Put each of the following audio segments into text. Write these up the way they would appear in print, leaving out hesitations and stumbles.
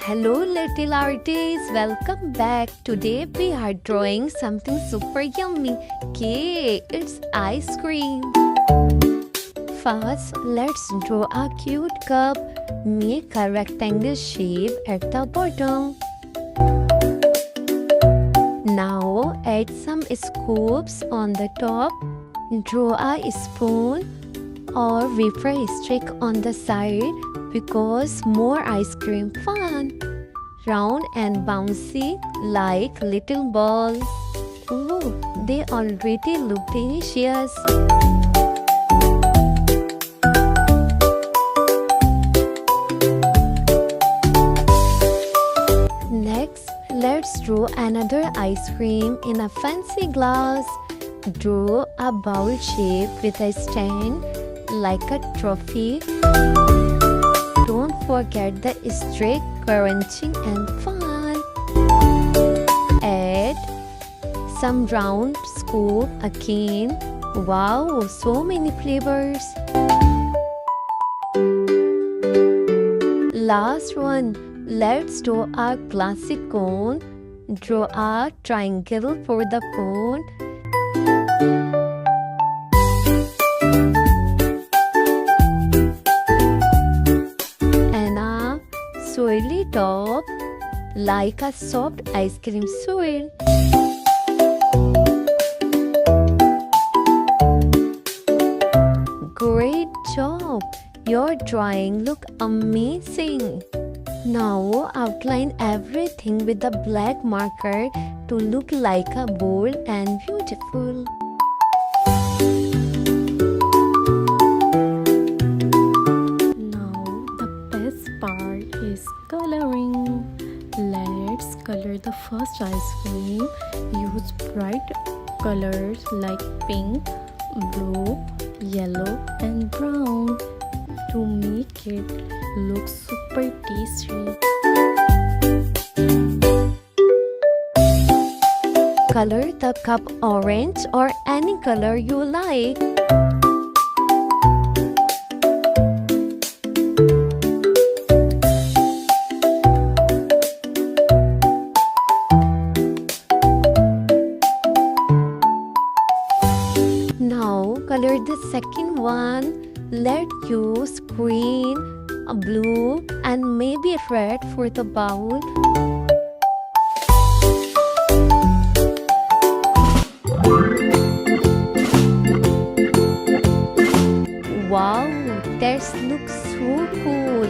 Hello little artists, welcome back. Today we are drawing something super yummy. Cake, it's ice cream. First, let's draw a cute cup. Make a rectangle shape at the bottom. Now add some scoops on the top. Draw a spoon or wafer stick on the side because more ice cream fun. Round and bouncy like little balls. Ooh, they already look delicious. Next, let's draw another ice cream in a fancy glass. Draw a bowl shape with a stand like a trophy. Don't forget the stick, crunching and fun. Add some round scoop again. Wow, so many flavors. Last one, let's draw a classic cone. Draw a triangle for the cone. Swirly top like a soft ice cream swirl. Great job! Your drawing look amazing. Now outline everything with a black marker to look like a bold and beautiful. Coloring. Let's color the first ice cream. Use bright colors like pink, blue, yellow and brown to make it look super tasty. Color the cup orange or any color you like. Now color the second one. Let's use green, blue and maybe red for the bowl. Wow, that looks so cool.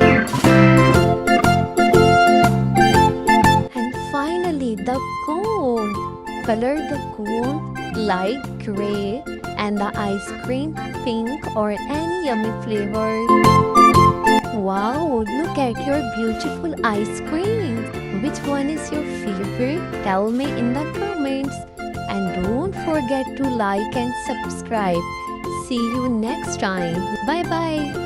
And finally the cone. Color the cone light gray and the ice cream pink or any yummy flavor. Wow, look at your beautiful ice cream. Which one is your favorite? Tell me in the comments. And don't forget to like and subscribe. See you next time. Bye bye.